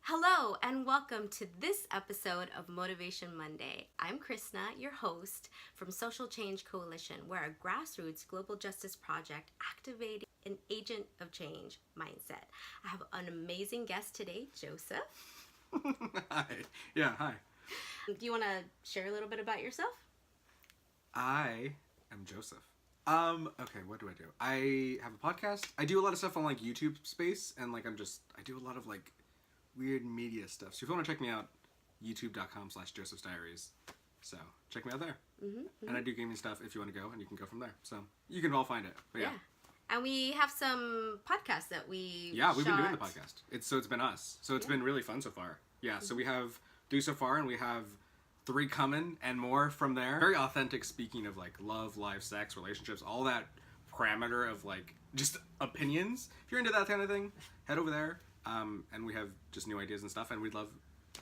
Hello and welcome to this episode of Motivation Monday. I'm Krishna, your host from Social Change Coalition. We're a grassroots global justice project activating an agent of change mindset. I have an amazing guest today, Joseph. Hi. Yeah, hi. Do you want to share a little bit about yourself? I am Joseph. Okay, what do? I have a podcast. I do a lot of stuff on like YouTube space and I do a lot of like weird media stuff. So if you want to check me out, youtube.com/Joseph's Diaries. So check me out there. And I do gaming stuff if you want to go, and you can go from there. So you can all find it. But yeah. And we have some podcasts that we we've been doing the podcast. It's been us. So it's been really fun so far. Yeah, so we have 3 so far, and we have 3 coming and more from there. Very authentic, speaking of like love, life, sex, relationships, all that parameter of like just opinions. If you're into that kind of thing, head over there. And we have just new ideas and stuff, and we'd love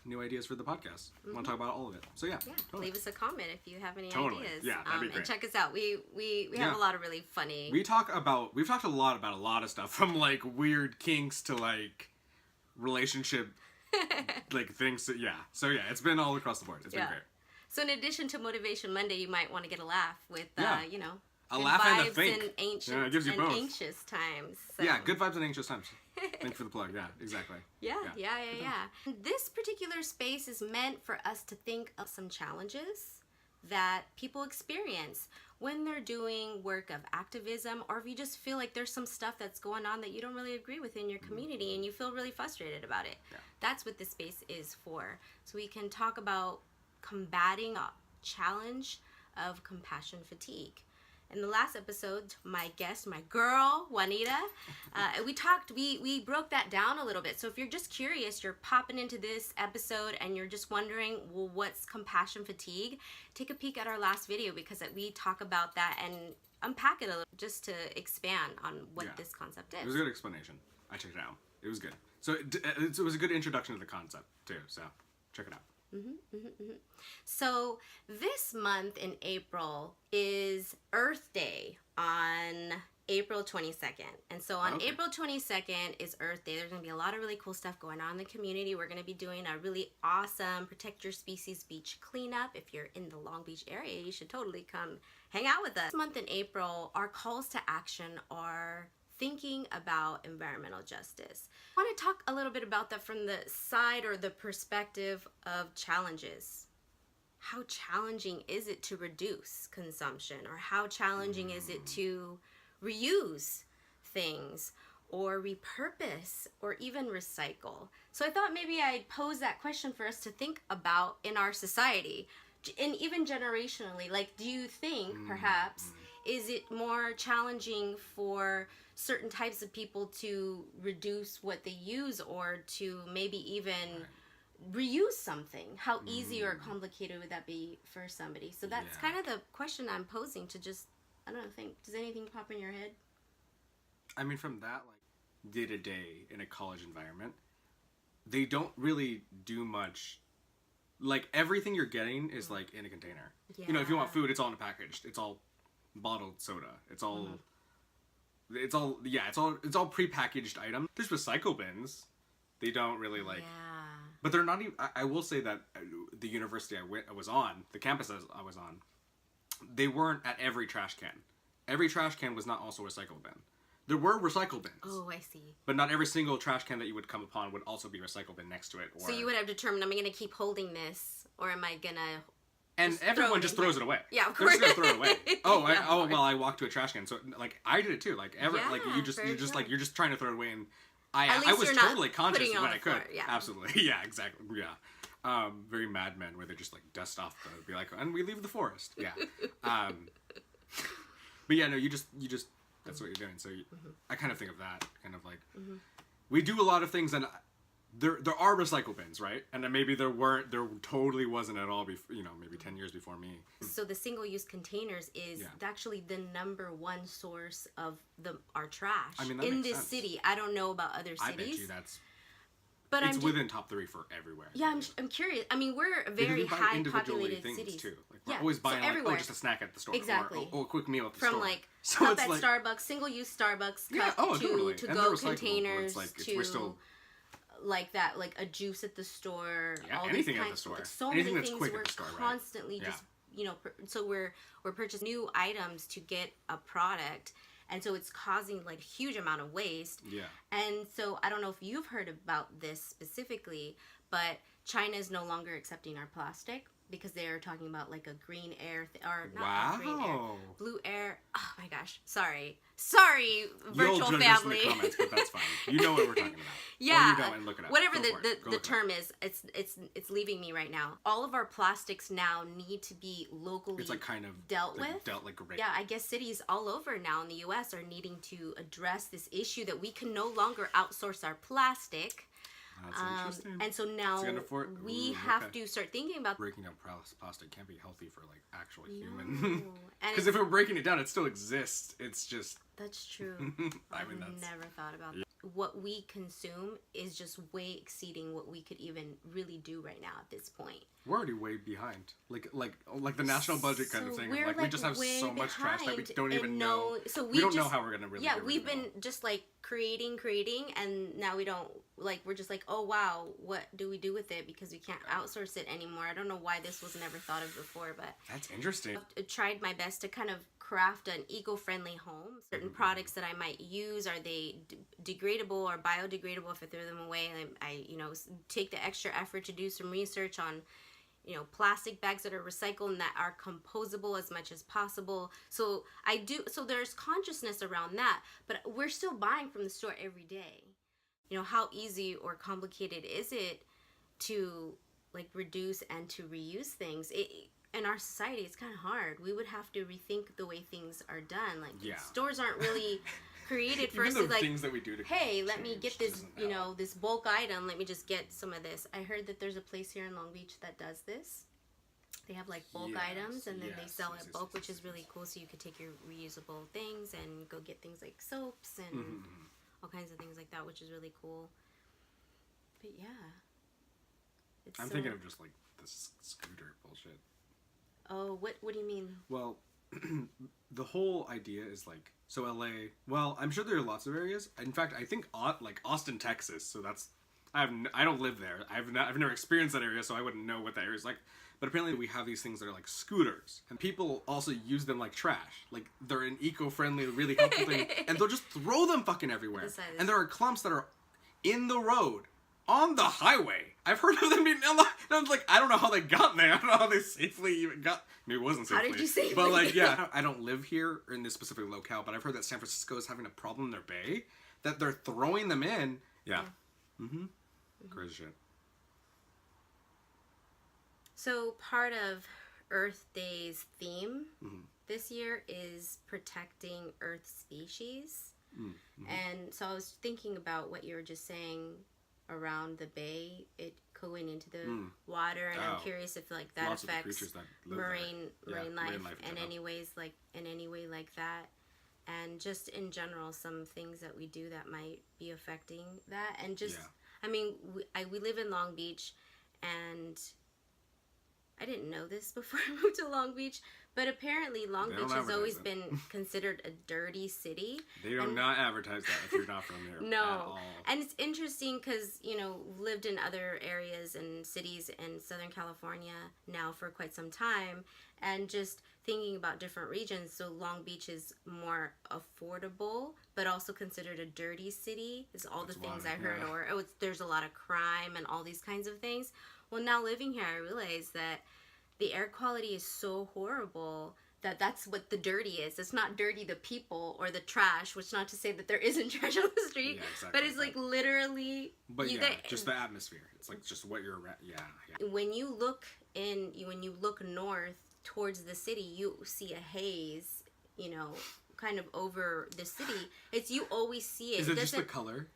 new ideas for the podcast. Want to talk about all of it. So yeah, totally. Leave us a comment if you have any ideas. Yeah, that'd be great. And check us out. We have a lot of really funny. We've talked a lot about a lot of stuff, from like weird kinks to like relationship like things. So yeah, it's been all across the board. It's been great. So in addition to Motivation Monday, you might want to get a laugh with a laugh and a think. In ancient, it gives you both. Anxious times. So. Yeah, good vibes and anxious times. Thank you for the plug. Yeah, exactly. Yeah. This particular space is meant for us to think of some challenges that people experience when they're doing work of activism, or if you just feel like there's some stuff that's going on that you don't really agree with in your community and you feel really frustrated about it. Yeah. That's what this space is for. So we can talk about combating a challenge of compassion fatigue. In the last episode, my guest, my girl, Juanita, we broke that down a little bit. So if you're just curious, you're popping into this episode and you're just wondering, well, what's compassion fatigue? Take a peek at our last video, because we talk about that and unpack it a little just to expand on what this concept is. It was a good explanation. I checked it out. It was good. So it was a good introduction to the concept too. So check it out. So this month in April is Earth Day on April 22nd. And so on April 22nd is Earth Day. There's going to be a lot of really cool stuff going on in the community. We're going to be doing a really awesome Protect Your Species beach cleanup. If you're in the Long Beach area, you should totally come hang out with us. This month in April, our calls to action are thinking about environmental justice. I want to talk a little bit about that from the side or the perspective of challenges. How challenging is it to reduce consumption, or how challenging is it to reuse things or repurpose or even recycle? So I thought maybe I'd pose that question for us to think about in our society, and even generationally. Like, do you think perhaps is it more challenging for certain types of people to reduce what they use, or to maybe even reuse something? How easy or complicated would that be for somebody? So that's kind of the question I'm posing to just, I don't know, think. Does anything pop in your head? I mean, from that, like, day-to-day in a college environment, they don't really do much. Like, everything you're getting is, like, in a container. Yeah. You know, if you want food, it's all in a package. It's all bottled soda. It's all... It's all prepackaged items. There's recycle bins. They don't really like... Yeah. But they're not even... I will say that the university I was on, the campus I was on, they weren't at every trash can. Every trash can was not also a recycle bin. There were recycle bins. Oh, I see. But not every single trash can that you would come upon would also be a recycle bin next to it. So you would have determined, am I going to keep holding this, or am I going to... And everyone just throws it away. Yeah, of course. They're just gonna throw it away. I walked to a trash can. So like I did it too. Like you're just trying to throw it away, and I was totally conscious when I could. Yeah. Absolutely. Yeah, exactly. Yeah. Very Mad Men, where they just like dust off be like, and we leave the forest. Yeah. But yeah, no, you just that's what you're doing. So I kind of think of that kind of like we do a lot of things, and there are recycle bins, right? And then maybe there totally wasn't at all before, maybe 10 years before me. So the single-use containers is actually the #1 source of our trash in this city. I don't know about other cities. I bet you it's within top 3 for everywhere. Yeah, I'm curious. I mean, we're a very high populated city too. Like we're always buying just a snack at the store, exactly, or a quick meal at the store. From like cup at Starbucks, single-use Starbucks cup to go containers to like that, like a juice at the store, Yeah, all anything these at kinds, the store. like, so Anything many that's things quick at we're the store, right? constantly Yeah. just, you know, so we're purchasing new items to get a product, and so it's causing like a huge amount of waste. Yeah. And so I don't know if you've heard about this specifically, but China is no longer accepting our plastic because they are talking about like a green air or not green air, Wow. blue air. Oh my gosh, sorry, You'll virtual judge us in family. the comments, but that's fine. You know what we're talking about. Yeah, Or you don't, and look it up. whatever Go for it. Go the with it. term is, it's leaving me right now. All of our plastics now need to be locally It's like kind of dealt like, with. Dealt like Yeah, I guess cities all over now in the U.S. are needing to address this issue that we can no longer outsource our plastic. That's interesting. And so now gonna we Ooh, have okay. to start thinking about. Breaking down plastic can't be healthy for like actual No. human. And Because if we're breaking it down, it still exists. It's just. that's true. I mean, I've that's. never thought about that. What we consume is just way exceeding what we could even really do right now at this point. We're already way behind. Like the national budget kind of So thing. we're, Like we just have way so much trash that we behind don't even and know. So We don't know just- how we're gonna really. Yeah, get rid we've of it all. been just like creating, and now we don't like. We're just like, oh wow, what do we do with it? Because we can't outsource it anymore. I don't know why this was never thought of before, but That's interesting. I've tried my best to kind of craft an eco-friendly home. Certain products that I might use, are they degradable or biodegradable if I throw them away? And I you know, take the extra effort to do some research on, you know, plastic bags that are recycled and that are composable as much as possible. So there's consciousness around that, but we're still buying from the store every day. You know, how easy or complicated is it to like reduce and to reuse things? In our society, it's kind of hard. We would have to rethink the way things are done. Like Yeah. stores aren't really created for Even us the to like, things that we do to hey, let me change get this, doesn't you help. know, this bulk item. Let me just get some of this. I heard that there's a place here in Long Beach that does this. They have like bulk Yes, items, and then they yes, sell yes, at yes, bulk, yes, which yes, is really yes. cool. So you could take your reusable things and go get things like soaps and all kinds of things like that, which is really cool. But yeah, it's I'm so- thinking of just like this scooter bullshit. Oh, what do you mean? Well, the whole idea is like, so LA. Well, I'm sure there are lots of areas. In fact, I think like Austin, Texas. So that's I don't live there. I've never experienced that area, so I wouldn't know what that area is like. But apparently, we have these things that are like scooters, and people also use them like trash. Like they're an eco-friendly, really helpful thing, and they'll just throw them fucking everywhere. The side of And the- there are clumps that are in the road. On the highway. I've heard of them being on the... And I was like, I don't know how they got there. I don't know how they safely even got... Maybe it wasn't How safely. did you safely But like, get yeah. I don't live here or in this specific locale, but I've heard that San Francisco is having a problem in their bay. That they're throwing them in. Yeah. Mm-hmm. Crazy shit. So part of Earth Day's theme Mm-hmm. this year is protecting Earth species. Mm-hmm. And so I was thinking about what you were just saying around the bay, it going into the water, and I'm Oh. curious if like that Lots of the affects creatures that live there. marine Yeah, life in yeah. any ways, like in any way like that, and just in general some things that we do that might be affecting that. And just Yeah. I mean, we live in Long Beach, and I didn't know this before I moved to Long Beach, but apparently Long They Beach don't has always advertise been considered a dirty city. They do And- not advertise that if you're not from here. At No. all. And it's interesting because, you know, lived in other areas and cities in Southern California now for quite some time, and just thinking about different regions. So Long Beach is more affordable, but also considered a dirty city, is all the That's things why, I heard. yeah. Or there's a lot of crime and all these kinds of things. Well, now living here, I realize that the air quality is so horrible that that's what the dirty is. It's not dirty the people or the trash, which not to say that there isn't trash on the street, Yeah, exactly, but it's like literally. But you- yeah, they- just the atmosphere. It's like just what you're... Yeah, yeah. when you look north towards the city, you see a haze, you know, kind of over the city. It's you always see it. Is it just the doesn't- color?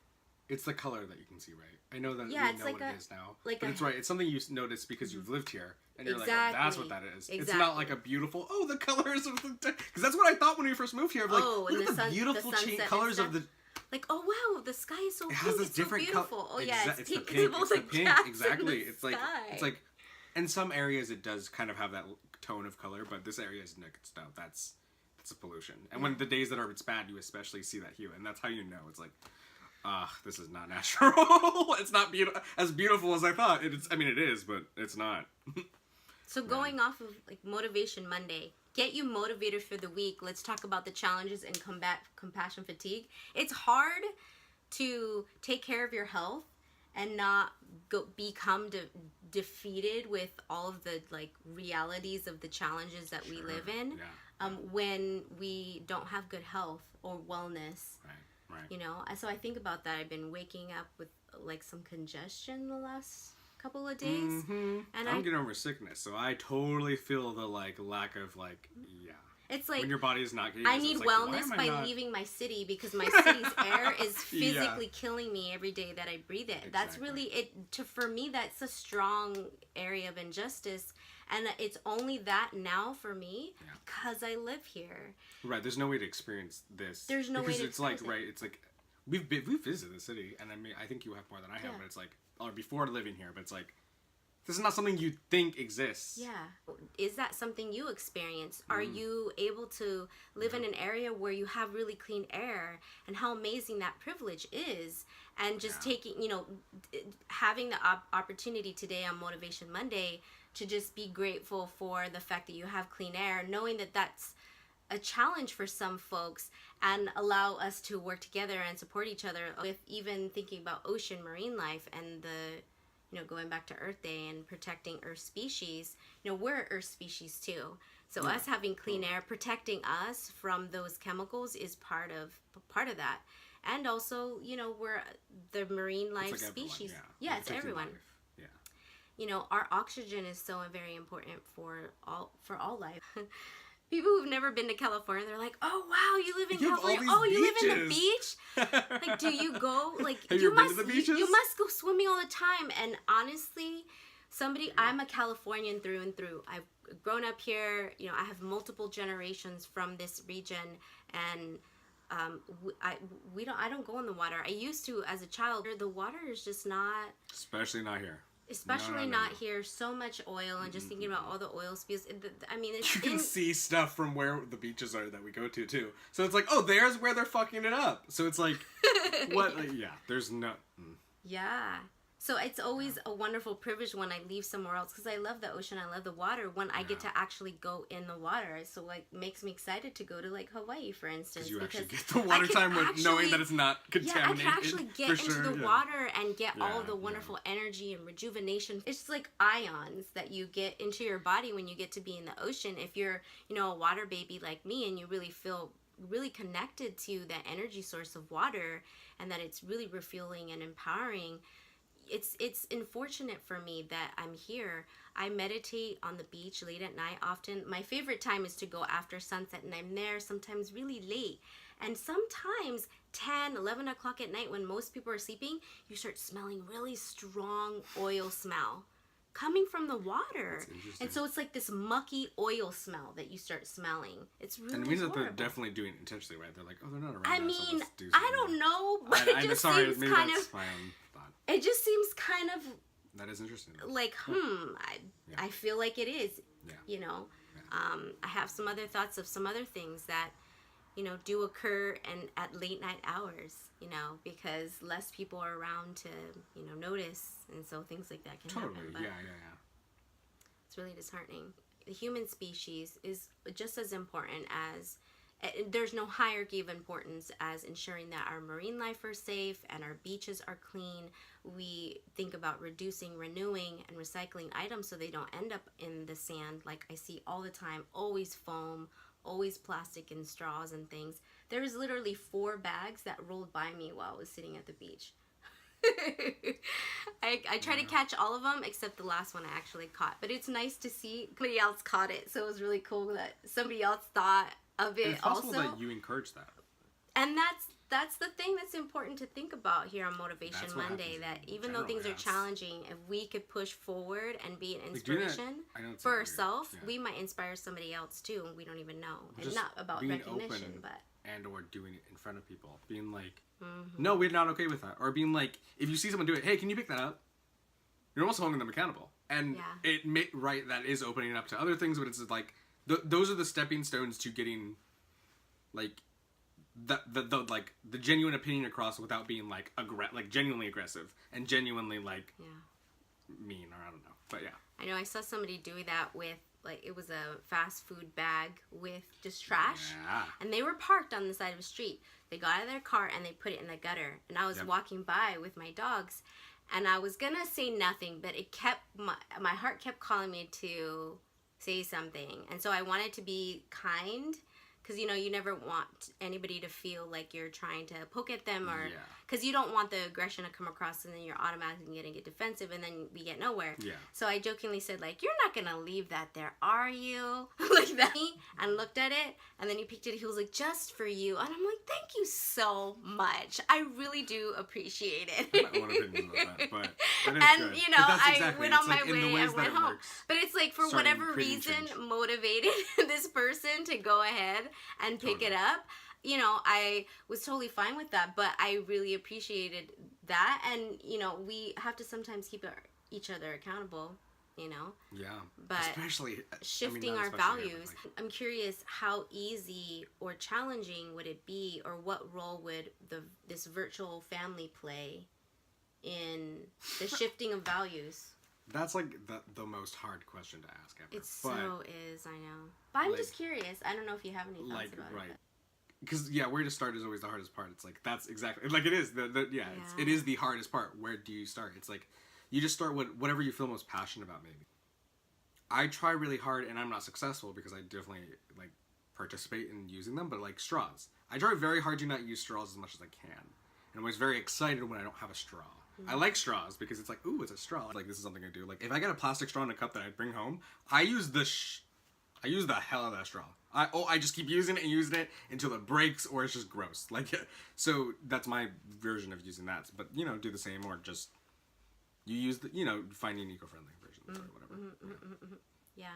It's the color that you can see, right? I know that Yeah, we it's know like what a- it is now. like but a- it's right. It's something you notice because you've lived here. And you're like, oh, that's what that is. It's not like a beautiful, oh, the colors of the... Because that's what I thought when we first moved here. I'm like, Oh, and look the at the sun- the beautiful sunset and colors of stuff. the... like, oh wow, the sky is so It has pink. this It's so different beautiful. color. Oh yeah, it's the pink. pink. It's It's the like pink. gaps in Exactly. the It's like sky. it's like, in some areas it does kind of have that tone of color, but this area is it's no, that's a pollution. And when the days that are it's bad, you especially see that hue, and that's how you know it's like. this is not natural. It's not as beautiful as I thought. It's, I mean, it is, but it's not. So going off of like Motivation Monday, get you motivated for the week. Let's talk about the challenges and combat compassion fatigue. It's hard to take care of your health and not become defeated with all of the like realities of the challenges that we live in. Yeah. When we don't have good health or wellness. Right. You know, so I think about that. I've been waking up with like some congestion the last couple of days, and I'm getting over sickness, so I totally feel the like lack of like, it's like when your body is not getting. I need like, wellness by leaving my city, because my city's air is physically killing me every day that I breathe it. Exactly. That's really it. For me, that's a strong area of injustice, and it's only that now for me because I live here. Right. There's no way to experience this. There's no way to it's like right. It's like we've visited the city, and I mean I think you have more than I have, but it's like or before living here, but it's like. This is not something you think exists. Yeah. Is that something you experience? Are you able to live in an area where you have really clean air, and how amazing that privilege is? And just taking, having the opportunity today on Motivation Monday to just be grateful for the fact that you have clean air, knowing that that's a challenge for some folks, and allow us to work together and support each other with even thinking about ocean marine life and the going back to Earth Day and protecting Earth species. We're Earth species too. So us having clean air, protecting us from those chemicals is part of that. And also, we're the marine life like species. Everyone, yeah, it's everyone. Life. Yeah. Our oxygen is so very important for all life. People who've never been to California, they're like, "Oh wow, you live in California. Oh, you live in the beach. Like, do you go? Like, you must go swimming all the time." And honestly, I'm a Californian through and through. I've grown up here. I have multiple generations from this region, and I don't go in the water. I used to as a child. The water is just not. Especially not here. Especially not here. So much oil, and just thinking about all the oil spills. I mean, you can see stuff from where the beaches are that we go to too. So it's like, oh, there's where they're fucking it up. So it's like, what? Like, there's no. Yeah. So it's always a wonderful privilege when I leave somewhere else, because I love the ocean, I love the water, when I get to actually go in the water. So like makes me excited to go to like Hawaii, for instance. You actually get the water time with knowing that it's not contaminated. Yeah, I can actually get into the water and get all the wonderful energy and rejuvenation. It's like ions that you get into your body when you get to be in the ocean. If you're, a water baby like me, and you really feel really connected to that energy source of water, and that it's really refueling and empowering. It's unfortunate for me that I'm here. I meditate on the beach late at night often. My favorite time is to go after sunset, and I'm there sometimes really late. And sometimes 10, 11 o'clock at night when most people are sleeping, you start smelling really strong oil smell coming from the water. And so it's like this mucky oil smell that you start smelling. It's really horrible. And it means that they're definitely doing it intentionally, right? They're like, oh, they're not around. I mean, I don't know, but it just seems kind of... It just seems kind of... That is interesting. Like, I feel like it is, I have some other thoughts of some other things that, do occur at late night hours, because less people are around to, notice. And so things like that can happen. But it's really disheartening. The human species is just as important as... There's no hierarchy of importance as ensuring that our marine life are safe and our beaches are clean. We think about reducing, renewing, and recycling items so they don't end up in the sand like I see all the time. Always foam, always plastic and straws and things. There was literally 4 bags that rolled by me while I was sitting at the beach. I try to catch all of them except the last one I actually caught. But it's nice to see somebody else caught it. So it was really cool that somebody else thought of it. It's possible that you encourage that. And that's the thing that's important to think about here on Motivation Monday, that even though things are challenging, if we could push forward and be an inspiration for ourselves, we might inspire somebody else too, and we don't even know. It's not about recognition, but... And or doing it in front of people. Being like, no, we're not okay with that. Or being like, if you see someone do it, hey, can you pick that up? You're almost holding them accountable. And that is opening it up to other things, but it's like... those are the stepping stones to getting, like, the genuine opinion across without being like genuinely aggressive and genuinely like mean, or I don't know. But yeah. I know I saw somebody do that with, like, it was a fast food bag with just trash. Yeah. And they were parked on the side of the street. They got out of their car and they put it in the gutter. And I was walking by with my dogs, and I was gonna say nothing, but it kept, my heart kept calling me to say something. And so I wanted to be kind, because, you know, you never want anybody to feel like you're trying to poke at them, or because you don't want the aggression to come across, and then you're automatically going to get defensive, and then we get nowhere. Yeah. So I jokingly said, like, you're not going to leave that there, are you? Like that. And looked at it, and then he picked it. He was like, just for you. And I'm like, thank you so much. I really do appreciate it. I might want to opinion about that, but that is and, good. you know, I went on my like way and went home. Works, but it's like, for whatever reason, motivated this person to go ahead and pick it up. You know, I was totally fine with that, but I really appreciated that. And, you know, we have to sometimes keep each other accountable, you know? Yeah. But especially shifting our values. I'm curious, how easy or challenging would it be, or what role would this virtual family play in the shifting of values? That's like the most hard question to ask ever. It so is, I know. But I'm just curious. I don't know if you have any thoughts about it. Because where to start is always the hardest part. It's like, that's exactly like it is. It is the hardest part. Where do you start? It's like, you just start with whatever you feel most passionate about. Maybe I try really hard, and I'm not successful because I definitely like participate in using them. But like straws, I try very hard to not use straws as much as I can, and I'm always very excited when I don't have a straw. I like straws because it's like, ooh, it's a straw. Like, this is something I do. Like, if I get a plastic straw in a cup that I bring home, I use the hell out of that straw. I just keep using it and using it until it breaks or it's just gross. Like, so that's my version of using that. But, you know, do the same, or just you use find an eco-friendly version or whatever. Yeah.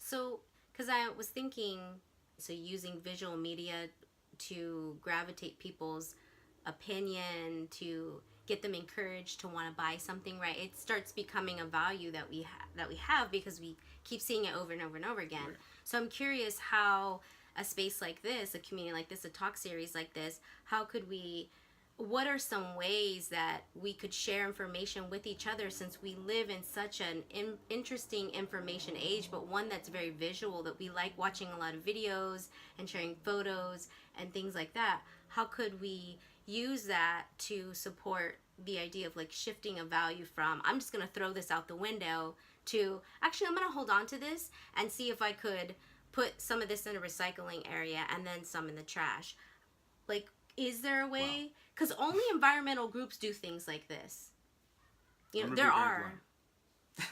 So, because I was thinking, so using visual media to gravitate people's opinion, to get them encouraged to want to buy something, right? It starts becoming a value that we have because we keep seeing it over and over and over again. Right. So I'm curious how a space like this, a community like this, a talk series like this, what are some ways that we could share information with each other, since we live in such an interesting information age, but one that's very visual, that we like watching a lot of videos and sharing photos and things like that. How could we use that to support the idea of like shifting a value from, I'm just going to throw this out the window, to actually I'm going to hold on to this and see if I could put some of this in a recycling area and then some in the trash. Like, is there a way? Because only environmental groups do things like this. You know, there are.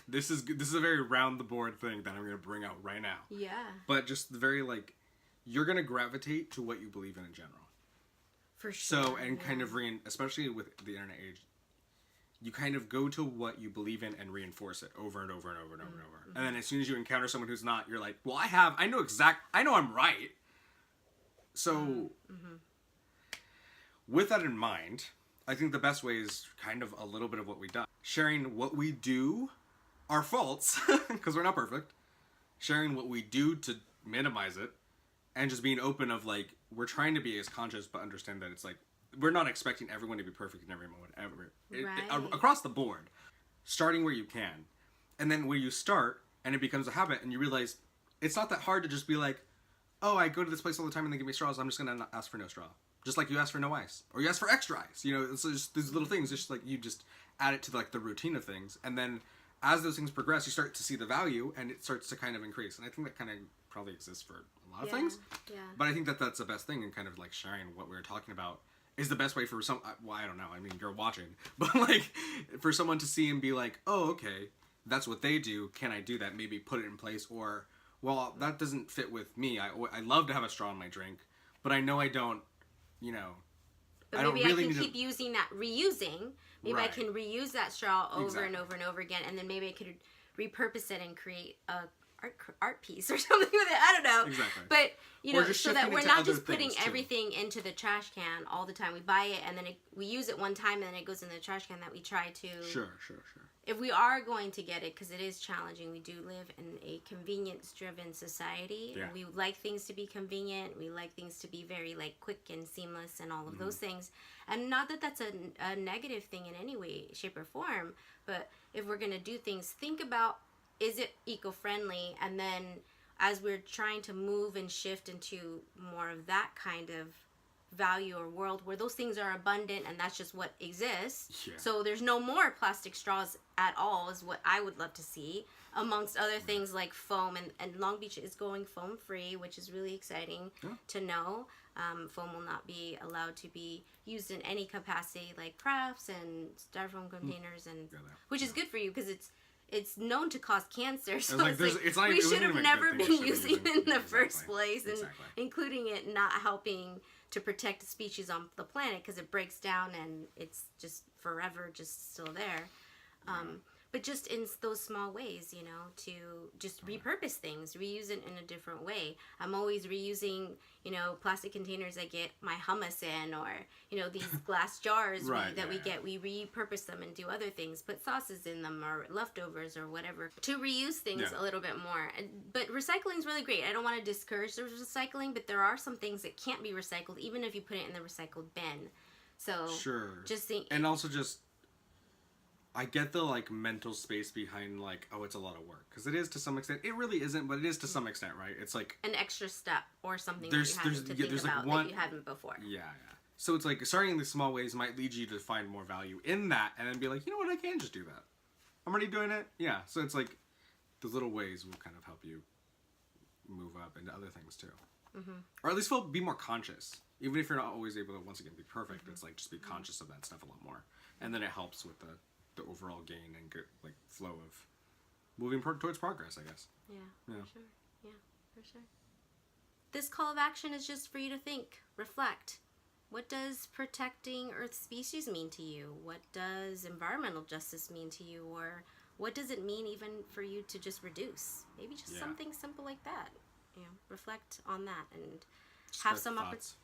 This is a very round the board thing that I'm going to bring out right now. Yeah. But just very like, you're going to gravitate to what you believe in general. For sure. So, and kind of especially with the internet age, you kind of go to what you believe in and reinforce it over and over and over and over and over. And then as soon as you encounter someone who's not, you're like, well, I know I'm right. So, with that in mind, I think the best way is kind of a little bit of what we've done. Sharing what we do, our faults, because we're not perfect. Sharing what we do to minimize it. And just being open of like, we're trying to be as conscious, but understand that it's like, we're not expecting everyone to be perfect in every moment ever. Across the board. Starting where you can. And then where you start, and it becomes a habit, and you realize it's not that hard to just be like, oh, I go to this place all the time and they give me straws, I'm just going to ask for no straw. Just like you ask for no ice. Or you ask for extra ice. You know, it's just these little things. It's just like you just add it to like the routine of things. And then as those things progress, you start to see the value, and it starts to kind of increase. And I think that kind of probably exists for a lot of things. Yeah. But I think that that's the best thing, and kind of like sharing what we were talking about is the best way for well, I don't know. I mean, you're watching. But like, for someone to see and be like, oh, okay, that's what they do. Can I do that? Maybe put it in place. Or, well, that doesn't fit with me. I love to have a straw in my drink, but I know I don't, you know. But maybe I can keep using that, reusing. Maybe I can reuse that straw over and over and over again, and then maybe I could repurpose it and create a art piece or something with it. I don't know. Exactly. But, you know, so that we're not just putting everything into the trash can all the time. We buy it and then we use it one time and then it goes in the trash can, that we try to... Sure. if we are going to get it, because it is challenging, we do live in a convenience-driven society. Yeah. We like things to be convenient. We like things to be very like quick and seamless and all of those things. And not that that's a negative thing in any way, shape, or form. But if we're gonna do things, think about, is it eco-friendly? And then as we're trying to move and shift into more of that kind of value or world where those things are abundant and that's just what exists. Yeah. So there's no more plastic straws at all is what I would love to see, amongst other things like foam, and Long Beach is going foam free, which is really exciting to know. Foam will not be allowed to be used in any capacity like crafts and styrofoam containers, and which is good for you because it's known to cause cancer. So like, we should have never been using it in the exactly. first place, and including it not helping to protect the species on the planet because it breaks down and it's just forever just still there. But just in those small ways, you know, to just repurpose things, reuse it in a different way. I'm always reusing, you know, plastic containers I get my hummus in, or, you know, these glass jars we get, we repurpose them and do other things, put sauces in them or leftovers or whatever, to reuse things a little bit more. But recycling is really great. I don't want to discourage the recycling, but there are some things that can't be recycled, even if you put it in the recycled bin. So just think, and also just, I get the like mental space behind like, oh, it's a lot of work, because it is to some extent. It really isn't, but it is to some extent, right? It's like an extra step or something that you have to think about that you hadn't before. Yeah. So it's like starting in these small ways might lead you to find more value in that, and then be like, you know what, I can just do that. I'm already doing it. Yeah. So it's like the little ways will kind of help you move up into other things too, or at least be more conscious. Even if you're not always able to once again be perfect, it's like just be conscious of that stuff a lot more, and then it helps with the overall gain and good like flow of moving towards progress, I guess. Yeah. For sure. This call of action is just for you to think, reflect. What does protecting Earth species mean to you? What does environmental justice mean to you? Or what does it mean even for you to just reduce? Maybe just something simple like that. You know, reflect on that and have some thoughts.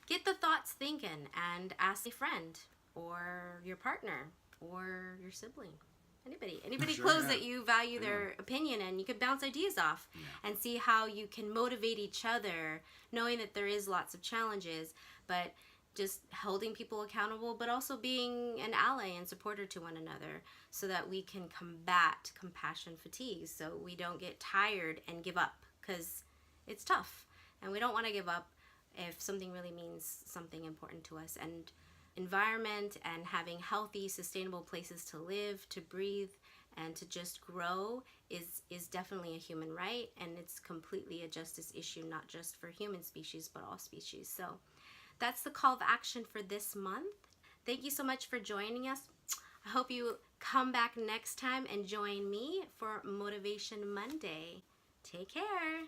Get the thoughts thinking, and ask a friend or your partner or your sibling, anybody close that you value their opinion, and you can bounce ideas off and see how you can motivate each other, knowing that there is lots of challenges, but just holding people accountable, but also being an ally and supporter to one another, so that we can combat compassion fatigue, so we don't get tired and give up, because it's tough and we don't want to give up if something really means something important to us. And environment and having healthy, sustainable places to live, to breathe, and to just grow is definitely a human right, and it's completely a justice issue, not just for human species, but all species. So that's the call of action for this month. Thank you so much for joining us. I hope you come back next time and join me for Motivation Monday. Take care.